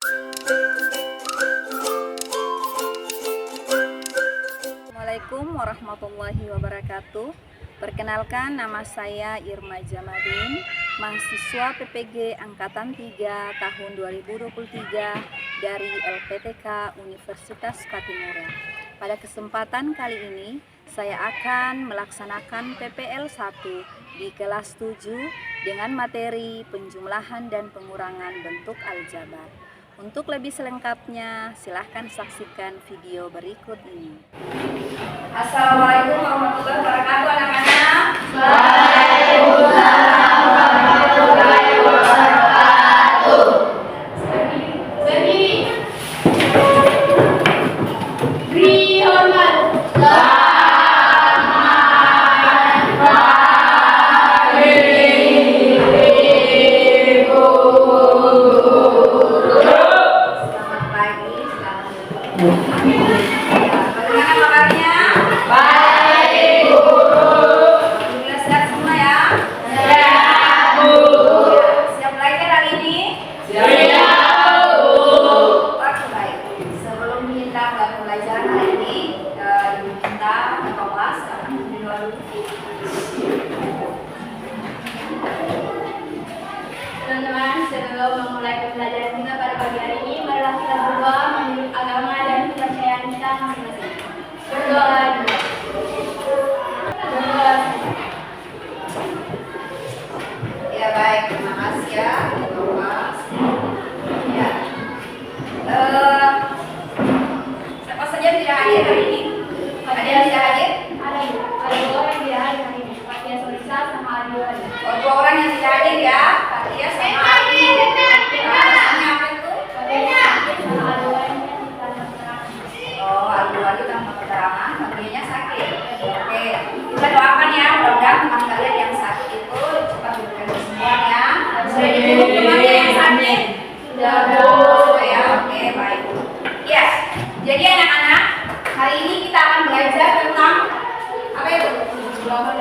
Assalamualaikum warahmatullahi wabarakatuh. Perkenalkan, nama saya Irma Jamadin, mahasiswa PPG Angkatan 3 tahun 2023 dari LPTK Universitas Patimura. Pada kesempatan kali ini, saya akan melaksanakan PPL 1 di kelas 7 dengan materi penjumlahan dan pengurangan bentuk aljabar. Untuk lebih selengkapnya, silahkan saksikan video berikut ini. Assalamualaikum warahmatullahi wabarakatuh, anak-anak. Waalaikumsalam warahmatullahi wabarakatuh. Berdiri. Beri hormat. Selamat pagi, selamat bagaimana kabarnya? Baik, Bu. Alhamdulillah sehat semua ya. Siap, Bu. Siap belajar hari ini? Siap, Bu. Oke, baik. Sebelum kita mulai pembelajaran hari ini, ibu kita kelas akan berdoa dulu. Teman-teman, sebelum memulai pembelajaran kita pada pagi hari ini, marilah kita berdoa menurut agama dan kepercayaan kita masing-masing. Berdoa dulu. Berdoa. Ya baik, terima kasih ya, Mas. Ya. Siapa saja yang tidak hadir hari ini? Ada yang tidak hadir? Ada dua orang yang tidak hadir hari ini. Fatia Solisa sama Adi Wali. Oh, dua orang yang tidak hadir ya, Fatia sama Adi. Alasannya apa itu? Fatia sama Adi Wali tanpa keterangan. Oh, Adi Wali tanpa keterangan, Fatianya sakit. Oke, kita doakan ya, mudah-mudahan teman kalian yang sakit itu cepat diberikan kesembuhan ya. Sudah dijemput temannya yang sakit? Sudah, Bu. Oh ya, oke, baik. Ya, jadi anak-anak, hari ini kita akan belajar tentang apa itu? Pengurangan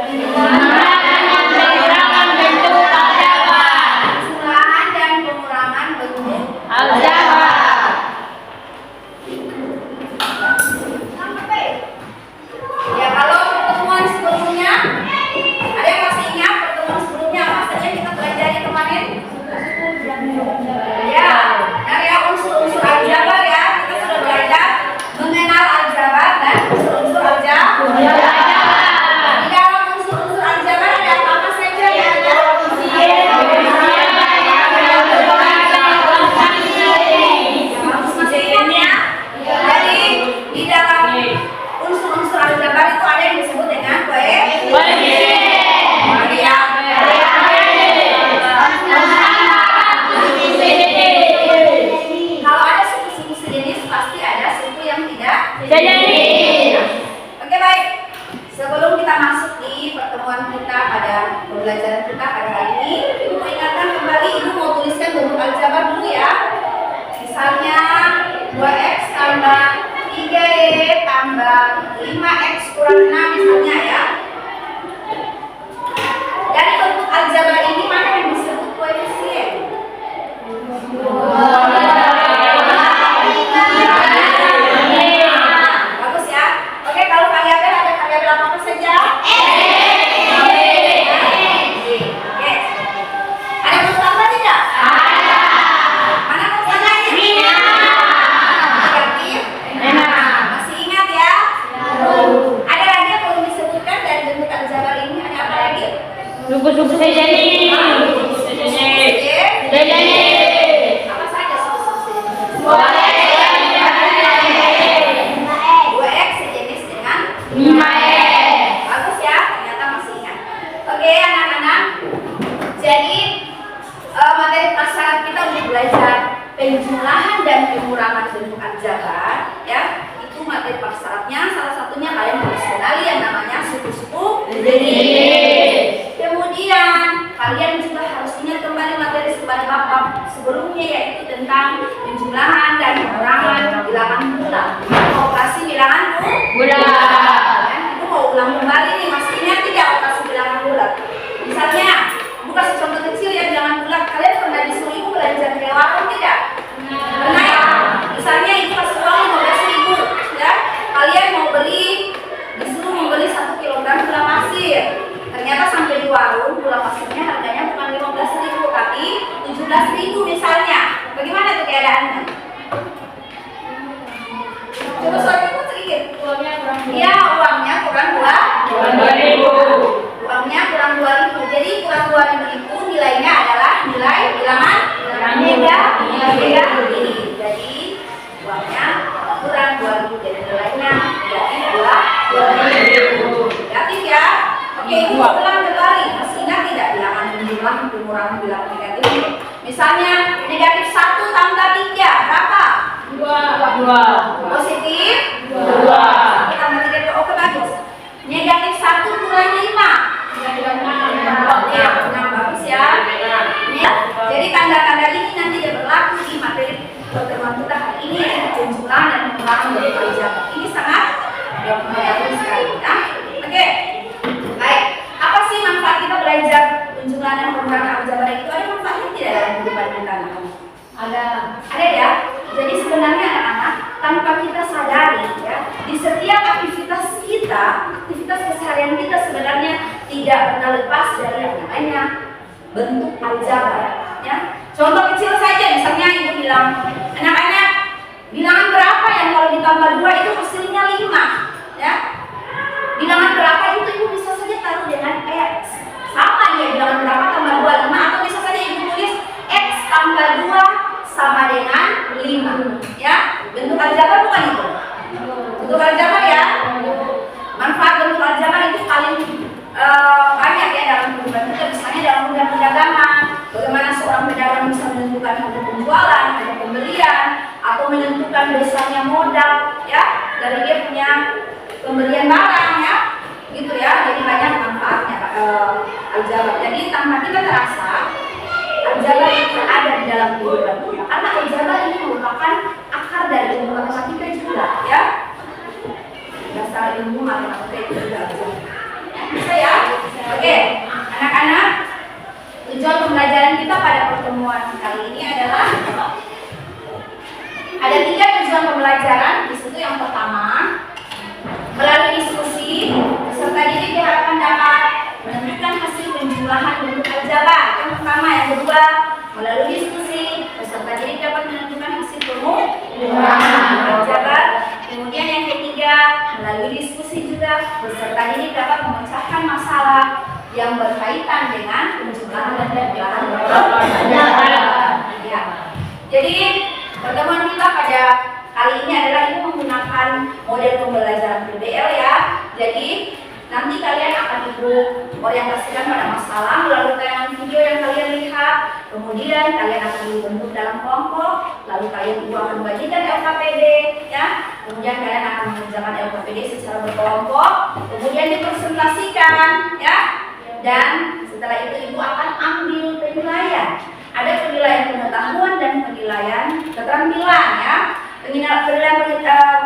bentuk aljabar. Penjumlahan dan pengurangan bentuk. Aljabar. Ya, kalau pertemuan sebelumnya, ada yang masih ingat pertemuan sebelumnya apa saja kita pelajari kemarin? Ya, dari unsur-unsur aljabar ya, kita sudah belajar mengenal aljabar dan unsur-unsur aljabar. Di dalam unsur-unsur aljabar ada apa saja ya? Masih ingat ya? Jadi di dalam unsur-unsur aljabar itu ada yang disebut dengan Kalau ada suku-suku sejenis pasti ada suku yang tidak. Oke, baik. Sebelum kita masuk di pertemuan kita pada pembelajaran kita pada hari ini, Ibu mau ingatkan kembali, Ibu mau tuliskan bentuk aljabar dulu ya. Misalnya 2x tambah 3y tambah 5x kurang 6 misalnya ya. Dari bentuk aljabar ini mana yang disebut koefisien? Bagus ya. Oke, kalau variabel ada variabel apa saja? Oke. Ada bentuk apa tidak? Mana bentuknya? Negatif. Masih ingat ya? Ada lagi yang perlu disebutkan dari bentuk aljabar ini? Ada apa lagi? Suku-suku sejenis. Apa saja suku-suku sejenis? Boleh. 2x sejenis dengan 5x. bagus ya, ternyata masih ingat. Oke anak-anak, jadi materi prasyarat kita untuk belajar penjumlahan dan pengurangan bentuk aljabar ya. Itu materi prasyaratnya, salah satunya kalian harus kenali yang namanya suku-suku sejenis. Kemudian kalian juga harus ingat kembali materi pada bab sebelumnya, yaitu tentang penjumlahan dan pengurangan bilangan bulat, operasi bilangan bulat. Ibu mau ulang kembali nih, masih ingat tidak operasi bilangan bulat? Misalnya, bukan contoh kecil ya bilangan bulat. Kalian pernah disuruh ibu belajar ke warung tidak? Pernah pertemuan kita hari ini, yaitu penjumlahan dan pengurangan bentuk aljabar. Ini sangat bagus sekali ya. Oke, baik. Apa sih manfaat kita belajar penjumlahan dan pengurangan aljabar itu? Ada manfaatnya tidak dalam kehidupan kita? Ada ya. Jadi sebenarnya anak-anak, tanpa kita sadari ya, di setiap aktivitas kita, aktivitas keseharian kita sebenarnya tidak pernah lepas dari yang namanya bentuk aljabar ya. Contoh kecil saja, misalnya ibu bilang, anak-anak, bilangan berapa yang kalau ditambah 2 itu hasilnya 5 ya. Bilangan berapa itu ibu bisa saja taruh dengan X. Sama dia, bilangan berapa tambah 2, 5, atau bisa saja ibu tulis X tambah 2 sama dengan 5 ya. Bentuk aljabar bukan itu? Bentuk aljabar ya. Manfaat bentuk aljabar itu paling banyak ya dalam kehidupan kita. Misalnya dalam bidang perdagangan, bagaimana seorang pedagang bisa menentukan harga penjualan, harga pembelian, atau menentukan besarnya modal ya dari dia punya pembelian barang ya, gitu ya. Jadi banyak manfaatnya aljabar. Jadi tanpa kita terasa, aljabar itu ada di dalam kehidupan kita, karena aljabar ini merupakan akar dari ilmu matematika juga ya. Dasar ilmu matematika itu juga aljabar. Bisa ya? Oke, anak-anak, tujuan pembelajaran kita pada pertemuan kali ini adalah ada 3 tujuan pembelajaran. Di situ yang pertama, melalui diskusi, peserta didik diharapkan dapat menentukan hasil penjumlahan bentuk aljabar. Yang pertama. Yang kedua, melalui diskusi, peserta didik dapat menentukan hasil penjumlahan aljabar. Kemudian yang ketiga, melalui diskusi juga, peserta didik dapat memecahkan masalah yang berkaitan dengan penjumlahan dan penjumlahan aljabar. Ya. Jadi pertemuan kita pada kali ini adalah ibu menggunakan model pembelajaran PBL ya. Jadi nanti kalian akan ibu orientasikan pada masalah melalui tayangan video yang kalian lihat. Kemudian kalian akan dibentuk dalam kelompok, lalu kalian ibu akan bagikan LKPD ya. Kemudian kalian akan mengerjakan LKPD secara berkelompok, kemudian dipresentasikan ya. Dan setelah itu ibu akan ambil penilaian. Ada penilaian pengetahuan dan penilaian keterampilan ya. Penilaian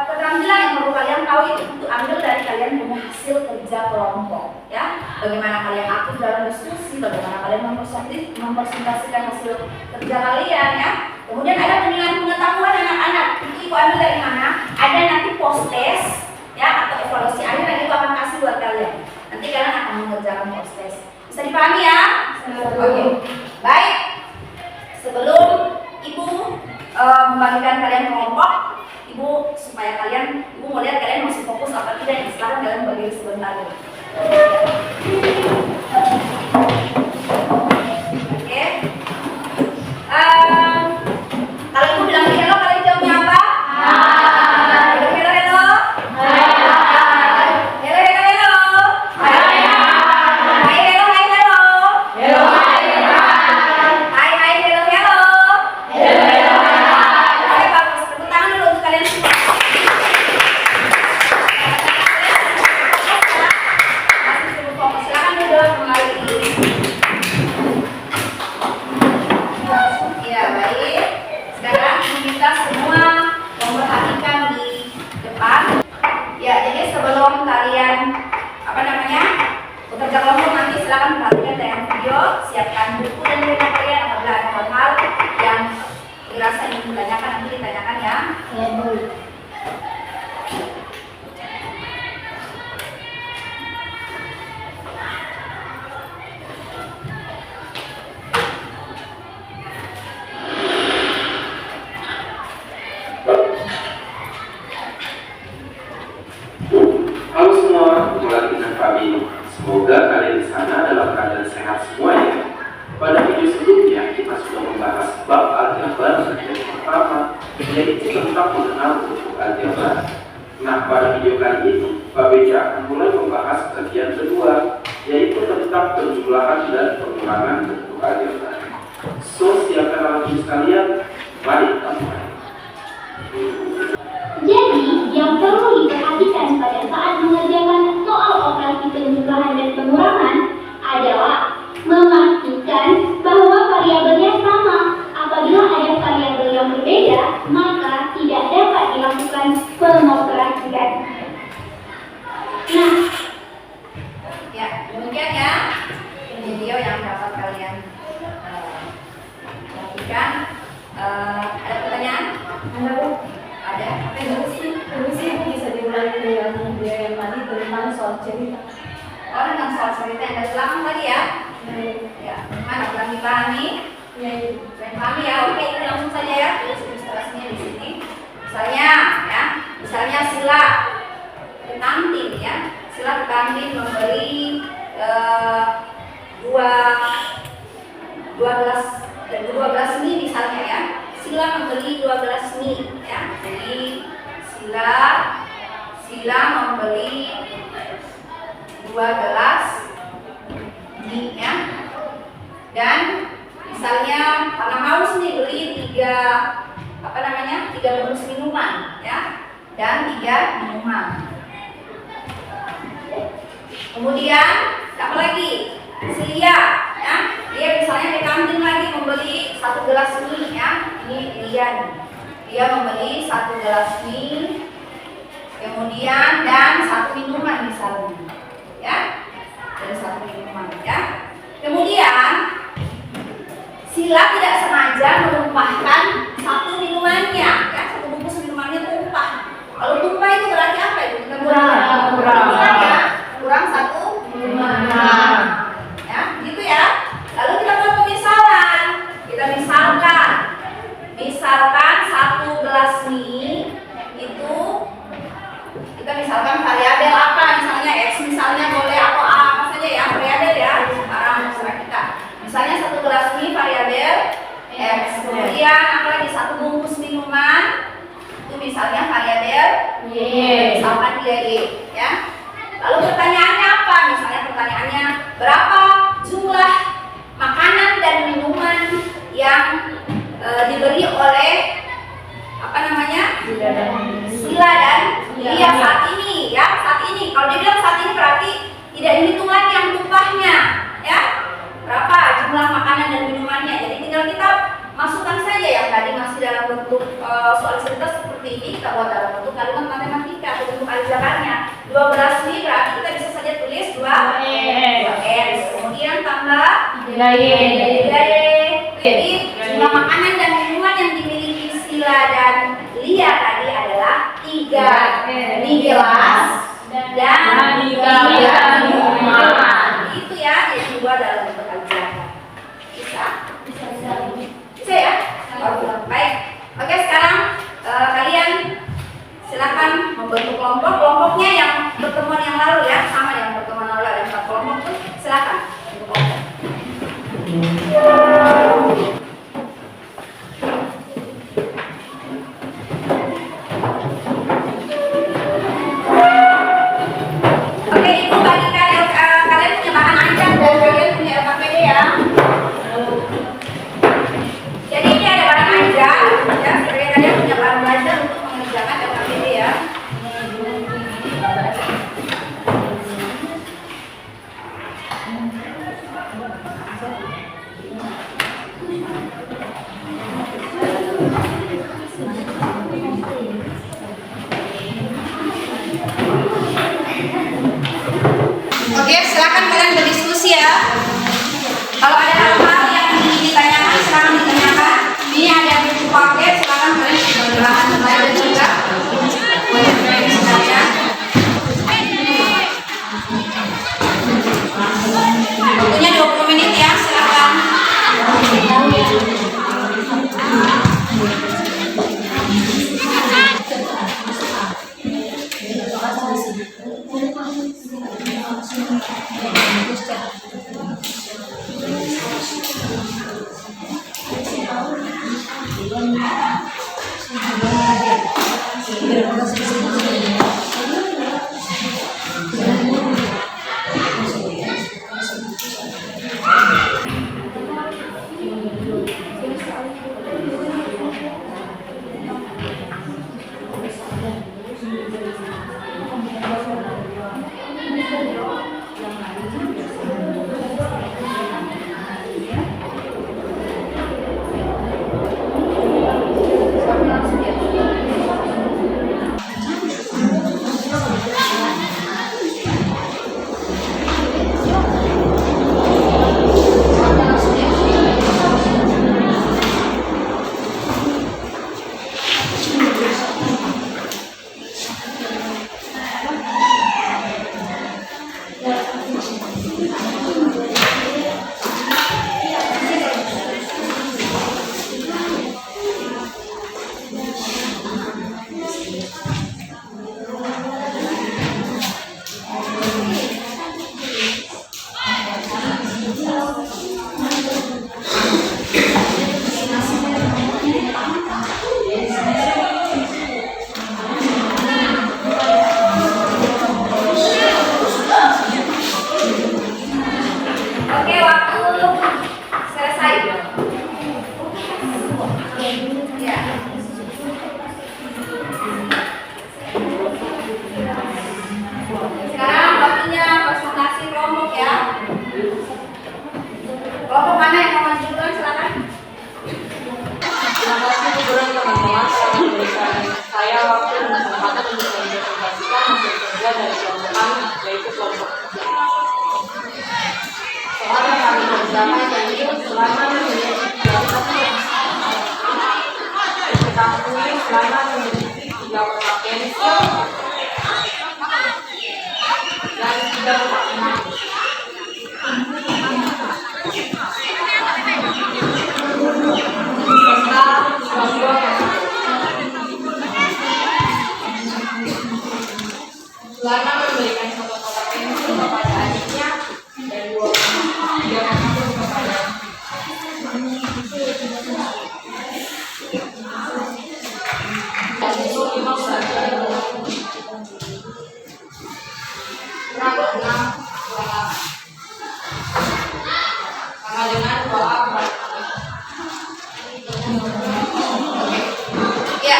keterampilan yang perlu kalian tahu itu ambil dari kalian punya hasil kerja kelompok ya. Bagaimana kalian aktif dalam diskusi, bagaimana kalian mempresentasikan hasil kerja kalian ya. Kemudian ada penilaian pengetahuan anak-anak. Itu ibu ambil dari mana? Ada nanti post test ya, atau evaluasi akhir yang ibu akan kasih buat kalian. Nanti kalian akan mengerjakan post test. Bisa dipahami ya? Oke. Baik. Sebelum ibu membagikan kalian kelompok, ibu supaya ibu mau lihat kalian masih fokus apa tidak, silahkan kalian bagi sebentar. Oke. Kalau ibu bilang hello, kalian jawabnya apa? Hello, hello, hello. Hello, hello, hello. Hai, hello, hai, hello. Hello, hai, hello. Hai, hai, hello, hello. Hello, hello. Oke, bagus. Tepuk tangan dulu untuk kalian semua. Masih cukup fokus. Silakan duduk kembali. Ya, baik. Sekarang kita semua memperhatikan di depan. Ya, jadi sebelum kalian bekerja kelompok, nanti silakan perhatikan tayangan video, siapkan buku dan pena kalian apabila ada hal-hal yang dirasa ingin ditanyakan, nanti ditanyakan ya. Ya, Bu. Halo semua, kembali lagi dengan Fabi. Semoga kalian di sana dalam keadaan sehat semua ya. Pada video sebelumnya kita sudah membahas bab aljabar yang pertama, yaitu tentang mengenal bentuk aljabar. Nah, pada video kali ini Pak Beja akan mulai membahas bagian kedua, yaitu tentang penjumlahan dan pengurangan bentuk aljabar. So, siapkan alat tulis kalian, mari kita mulai. Jadi, yang perlu diperhatikan pada saat mengerjakan soal operasi penjumlahan dan pengurangan adalah memastikan bahwa variabelnya sama. Apabila ada variabel yang berbeda, maka tidak dapat dilakukan pengoperasian. Nah, Ya, demikian ya video yang dapat kalian lakukan. Ada pertanyaan? Ada. Apa yang Bisa diulangi yang tadi tentang soal cerita. Oh, tentang soal cerita yang dari belakang tadi ya? Ya, mana kurang dipahami? Kurang dipahami ya? Oke, kita langsung saja ya. Tulis ilustrasinya di sini. Misalnya Sila ke kantin ya. Sila ke kantin membeli dua gelas mie misalnya ya. Sila membeli 2 gelas mie ya. Jadi Sila membeli 2 gelas mie ya. Dan misalnya karena haus nih beli 3 bungkus minuman ya. Dan 3 minuman. Kemudian apa lagi? Lia ya. Dia misalnya di kantin lagi membeli 1 gelas mie ya. Ini Lia nih. Dia membeli 1 gelas mie, kemudian dan 1 minuman misalnya ya. Dan 1 minuman ya. Kemudian Sila tidak sengaja menumpahkan 1 minumannya ya. 1 bungkus minumannya tumpah. Kalau tumpah itu berarti apa itu? Kurang ya. Kurang 1 minuman. Ya, gitu ya. Lalu kita buat pemisalan. Kita misalkan 1 gelas mie itu kita misalkan variabel apa, misalnya X misalnya boleh atau A apa saja ya, variabel ya. Sekarang terserah kita. Misalnya 1 gelas mie variabel X. Kemudian apalagi 1 bungkus minuman itu misalnya variabel Y. Misalkan dia Y ya. Lalu pertanyaannya apa? Misalnya pertanyaannya berapa jumlah makanan dan minuman yang dibeli oleh Sila dan Lia saat ini ya. Saat ini kalau dia bilang saat ini berarti tidak dihitung lagi yang tumpahnya ya. Berapa jumlah makanan dan minumannya. Jadi tinggal kita masukkan saja yang tadi masih dalam bentuk soal cerita seperti ini, kita buat dalam bentuk kalimat matematika atau bentuk aljabarnya. 12 mie berarti kita bisa saja tulis 2x. Kemudian tambah 3y. Jadi jumlah makanan dan minuman yang dimiliki Sila dan Lia tadi adalah 3 mie gelas dan 3 minuman. Itu ya yang dibuat dalam bentuk aljabar. Bisa ya? Baik. Oke, sekarang kalian silakan membentuk kelompok. Kelompoknya yang pertemuan yang lalu ya, sama yang pertemuan lalu ada 4 kelompok tuh. Silakan bentuk kelompok. Oke, Ibu bagi kalian punya bahan ajar dan kalian punya LKPD ya. Jadi ini ada bahan ajar ya, sebenarnya kalian punya bahan belajar untuk mengerjakan LKPD ya. Oke, silakan kalian berdiskusi ya. Kalau ada hal-hal yang ingin ditanyakan, silakan ditanyakan. Ini ada buku paket, silakan kalian berbahan belajar juga. Boleh ya. Waktunya 20 menit ya, silakan. beberapa tentu selama memiliki 3 kotak ketahui selama memiliki 3 kotak pensil dan 3 kotak penghapus. Serta 22 selama memberikan 1 kotak pensil kepada adiknya dan 3 penghapus kepada sama dengan doa Ya,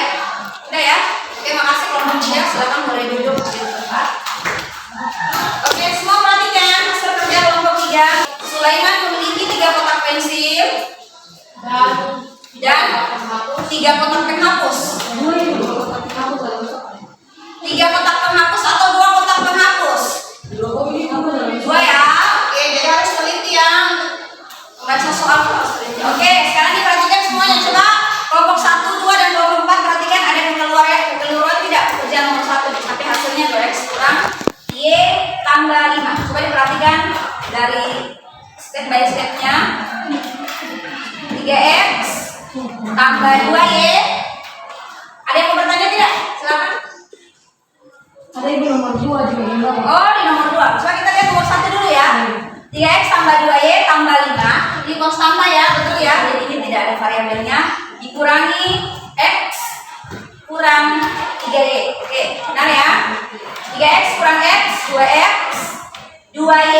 udah ya. Oke, makasih kelompok 3. Silakan mulai duduk di tempat. Oke, semua perhatikan hasil kerja kelompok 3. Sulaiman memiliki 3 kotak pensil dan 3 kotak penghapus. 3 kotak penghapus atau 2 kotak penghapus? 2 ya. Oke, jadi harus teliti ya. Baca soal harus teliti. Oke, sekarang diperhatikan semuanya. Coba kelompok 1, 2, dan kelompok 4 perhatikan ada yang kekeliruan tidak? Kerja nomor 1 tapi hasilnya 2x kurang y tambah 5. Coba diperhatikan dari step by stepnya. 3x tambah 2y. Ada yang mau bertanya tidak? Silakan. ada ibu nomor 2 juga yang bawah. Oh, di nomor 2. Coba kita lihat nomor 1 dulu ya. 3x tambah 2y tambah 5. Ini konstanta ya, betul ya. Jadi ini tidak ada variabelnya. Dikurangi x kurang 3y. Oke, benar ya. 3x kurang x, 2x. 2y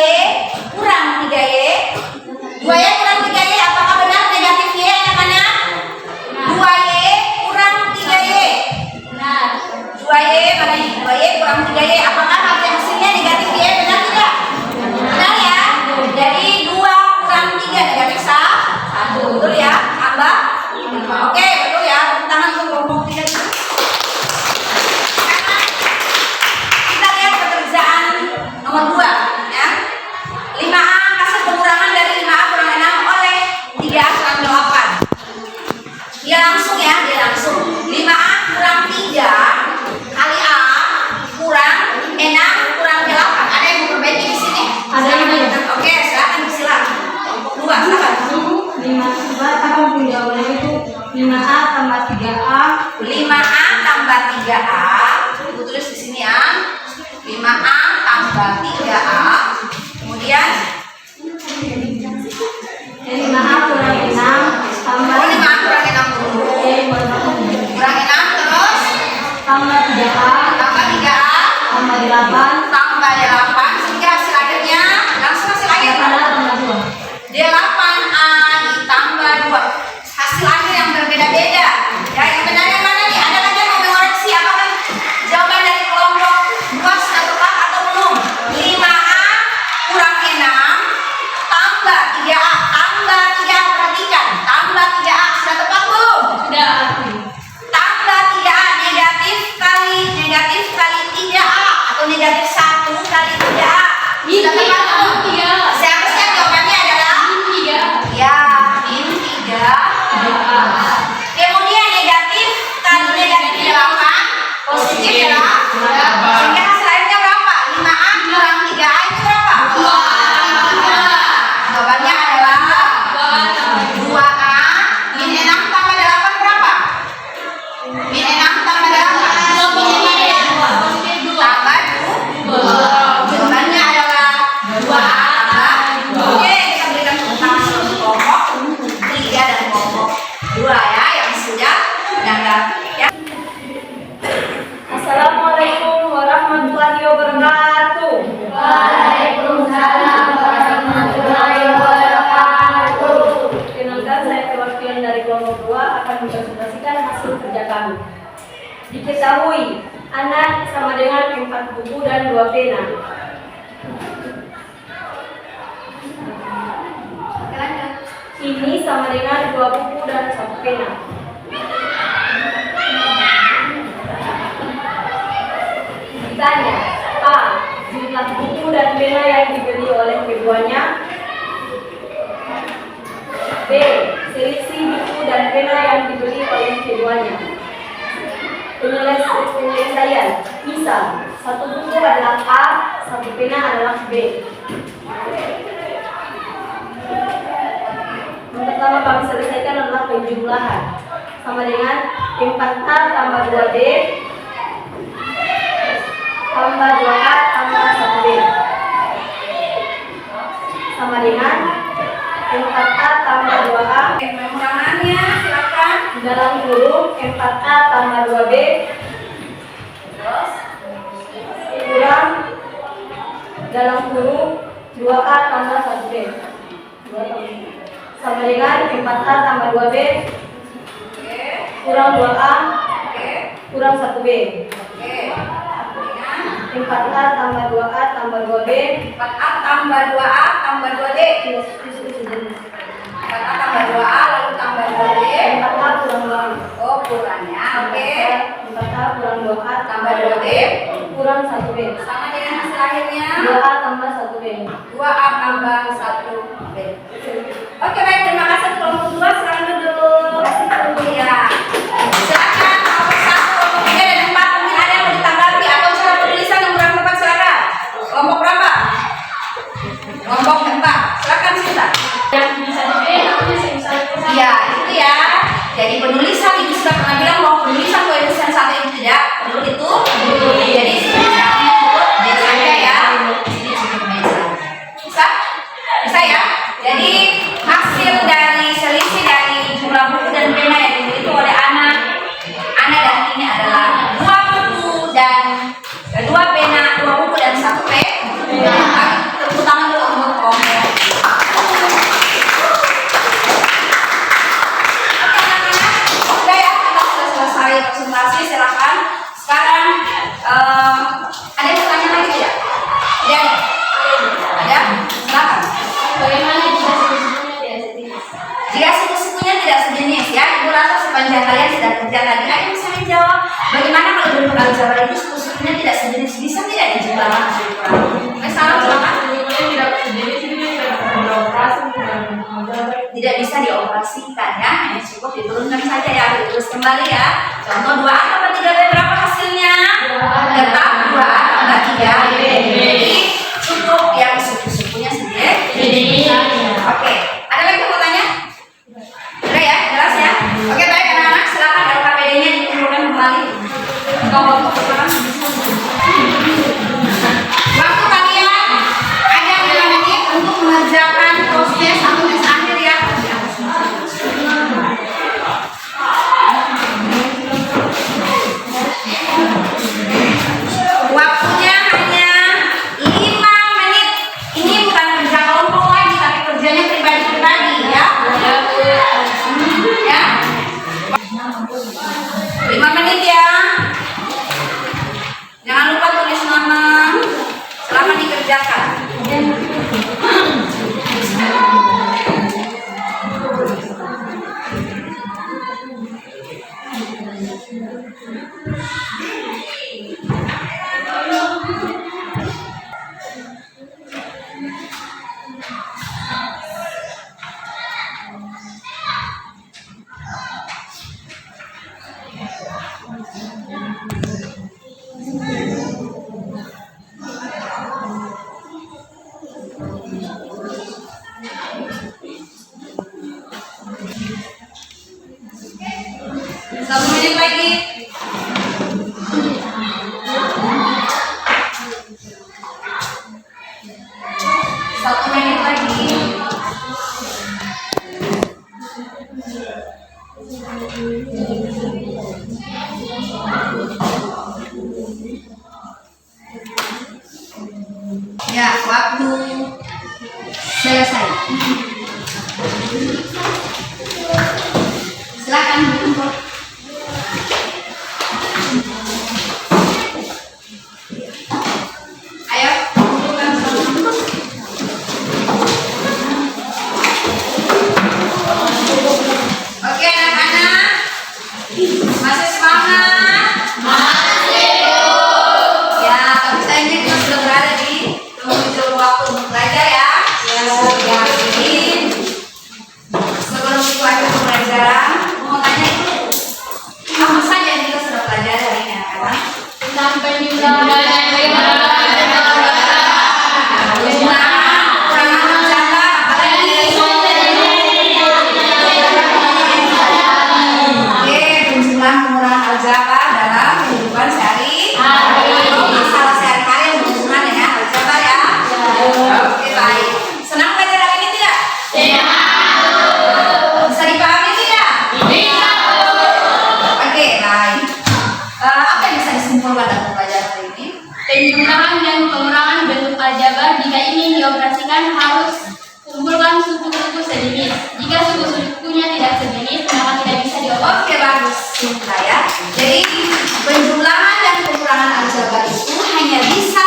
kurang 3y. 2y kurang 3y, apakah benar negatif y anak-anak? 2y kurang 3y. Benar. 2y mana ini? 2y kurang 3y, apakah hasilnya negatif y? Benar tidak? Benar ya. Jadi 2 kurang 3 negatif 1. Betul ya? Tambah 5. Oke, betul ya. Tepuk tangan untuk kelompok 3. Sekarang kita lihat pekerjaan nomor 2 ya. 5A hasil pengurangan dari 5A kurang 6 oleh 3A kurang 8. Dia langsung ya, dia langsung. 5A kurang 3 kali A kurang 6 kurang 8. Ada yang mau perbaiki di sini? Ada yang mau. Oke, silakan silakan. Kelompok 2, silakan. 5 tambah jawabannya itu 5A tambah 3A. 5A tambah 3A. Ibu tulis di sini ya. 5A tambah 3A. Kemudian 5A kurang 6 tambah 5A kurang 6 dulu. Kurang 6 terus tambah 3A tambah 3A tambah 8 tambah 8 sehingga hasil akhirnya langsung hasil akhir tambah 2. 8A ditambah 2. Hasil akhir yang berbeda-beda. Ya, yang benar yang mana nih? Ada lagi yang mau mengoreksi apakah jawaban dari kelompok 2 sudah tepat atau belum? 5A kurang 6 tambah 3A tambah 3A, perhatikan. Tambah 3A sudah tepat belum? Sudah. Tambah 3A negatif kali 3A atau negatif 1 kali 3A. Sudah tepat belum? Seharusnya jawabannya adalah ya, min 3A. Kemudian negatif kali negatif 8 positif ya. Sehingga hasil akhirnya berapa? 5A kurang 3A itu berapa? 2. Jawabannya adalah 2A min 6 tambah 8 berapa? Min 6 tambah 8 tambah 2. Jawabannya adalah 2A tambah 2. Oke, kita berikan tepuk tangan untuk kelompok 3 dan kelompok 2 ya yang sudah menanggapi ya. Assalamualaikum warahmatullahi wabarakatuh. Waalaikumsalam warahmatullahi wabarakatuh. Perkenalkan, saya perwakilan dari kelompok 2 akan mempresentasikan hasil kerja kami. Diketahui anak sama dengan 4 buku dan 2 pena. Ini sama dengan 2 buku dan 1 pena. Ditanya, A. Jumlah buku dan pena yang dibeli oleh keduanya. Penyelesaian. Misal, satu buku adalah A, satu pena adalah B. Yang pertama kami selesaikan adalah penjumlahan. Sama dengan 4A tambah 2B tambah 2A tambah 1B. Sama dengan 4A tambah 2A. Pengurangannya silakan. Dalam kurung 4A tambah 2B kurang dalam kurung 2A tambah 1B sama dengan 4A tambah 2B kurang 2A kurang 1B. 4A tambah 2A tambah 2B 4A tambah 2A tambah 2D. 4A tambah 2A lalu tambah 2D. 4A kurang 2A. Oh, kurangnya. Oke. 4A kurang 2A Tambah 2D kurang 1B. sama dengan hasil akhirnya 2A tambah 1B. 2A tambah 1B. Oke, baik, terima kasih kelompok 2. Silakan duduk. Iya. Silakan kelompok 1, kelompok 3 dan 4 mungkin ada yang mau ditanggapi atau cara penulisan yang kurang tepat. Silakan. Kelompok berapa? Kelompok 4. Silakan Sinta. Yang bisa di Iya, itu ya. Jadi penulisan itu sudah pernah bilang bahwa penulisan koefisien 1 itu tidak perlu itu. Jadi sebenarnya cukup D saja ya. Ini cukup D saja. Bisa? Bisa ya. Jadi hasil dari selisih dari jumlah buku dan pena yang dimiliki oleh anak dan ini adalah 2 buku dan 2 pena, 2 buku dan 1 pena. Tepuk tangan dulu untuk kelompok. Presentasi silakan. Sekarang ada yang bertanya lagi tidak? Ada? Silakan. Bagaimana jika suku-sukunya tidak sejenis? Jika suku-sukunya tidak sejenis ya, Ibu rasa sepanjang kalian sudah kerja tadi, ada yang bisa menjawab bagaimana kalau bentuk aljabar itu suku-sukunya tidak sejenis, bisa tidak dijumlahkan atau dikurangi? Salam silakan. Tidak sejenis itu tidak bisa beroperasi. Tidak bisa dioperasikan ya, hanya cukup diturunkan saja ya, ditulis kembali ya. Contoh 2A tambah 3B berapa hasilnya? Tetap 2A tambah 3B. Jadi cukup yang suku-sukunya sendiri. Oke, ada lagi yang mau tanya? Udah ya, jelas ya? Oke, baik anak-anak, silakan LKPD-nya dikumpulkan kembali. Kelompok pertama. Waktu kalian ada 5 menit untuk mengerjakan proses tulis akhir ya. Waktunya hanya 5 menit. Ini bukan kerja kelompok lagi, tapi kerjanya pribadi-pribadi ya. Ya. 5 menit ya. Jangan lupa tulis nama. Selamat dikerjakan. Satu menit lagi. Satu menit lagi. Ya, waktu selesai. Silakan dikumpul. Ayo, kumpulkan sama-sama. Oke anak-anak, masih semangat? Masih. Ya, tapi sayangnya kita sudah berada di penghujung waktu untuk belajar ya. Jadi sebelum kita akhir pembelajaran, mau tanya itu apa saja yang kita sudah pelajari? simpulkan dalam pelajaran hari ini? Penjumlahan dan pengurangan bentuk aljabar jika ingin dioperasikan harus kumpulkan suku-suku sejenis. Jika suku-sukunya tidak sejenis, maka tidak bisa dioperasikan. Oke, bagus Sinta ya. Jadi penjumlahan dan pengurangan aljabar itu hanya bisa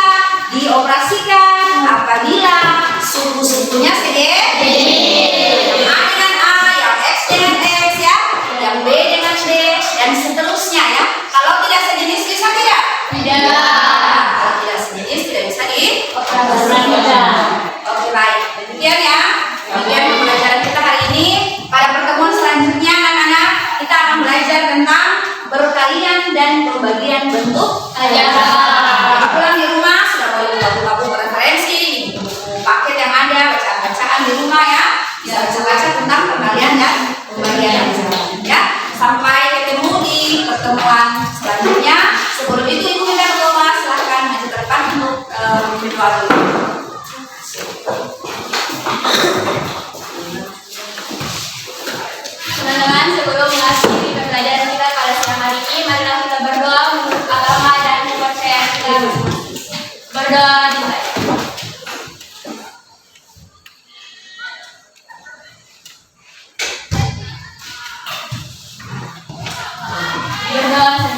dioperasikan apabila suku-sukunya sejenis. Yang A dengan A, yang X dengan X ya, yang B dengan B dan seterusnya ya. Kalau tidak sejenis bisa tidak? Tidak. Kalau tidak sejenis tidak bisa Operasikan. Oke, baik. Demikian ya. Demikian pembelajaran kita hari ini. Pada pertemuan selanjutnya anak-anak kita akan belajar tentang perkalian dan pembagian bentuk aljabar. Pulang di rumah sudah boleh buku-buku referensi, buku paket yang ada, bacaan-bacaan di rumah ya. Bisa baca-baca tentang perkalian dan pembagian aljabar ya. Sampai ketemu di pertemuan selanjutnya. Sebelum itu Ibu minta berdoa, silahkan maju ke depan untuk berdoa dulu. Teman-teman, sebelum mengakhiri pembelajaran kita pada siang hari ini, marilah kita berdoa menurut agama dan kepercayaan kita. Berdoa dimulai. Berdoa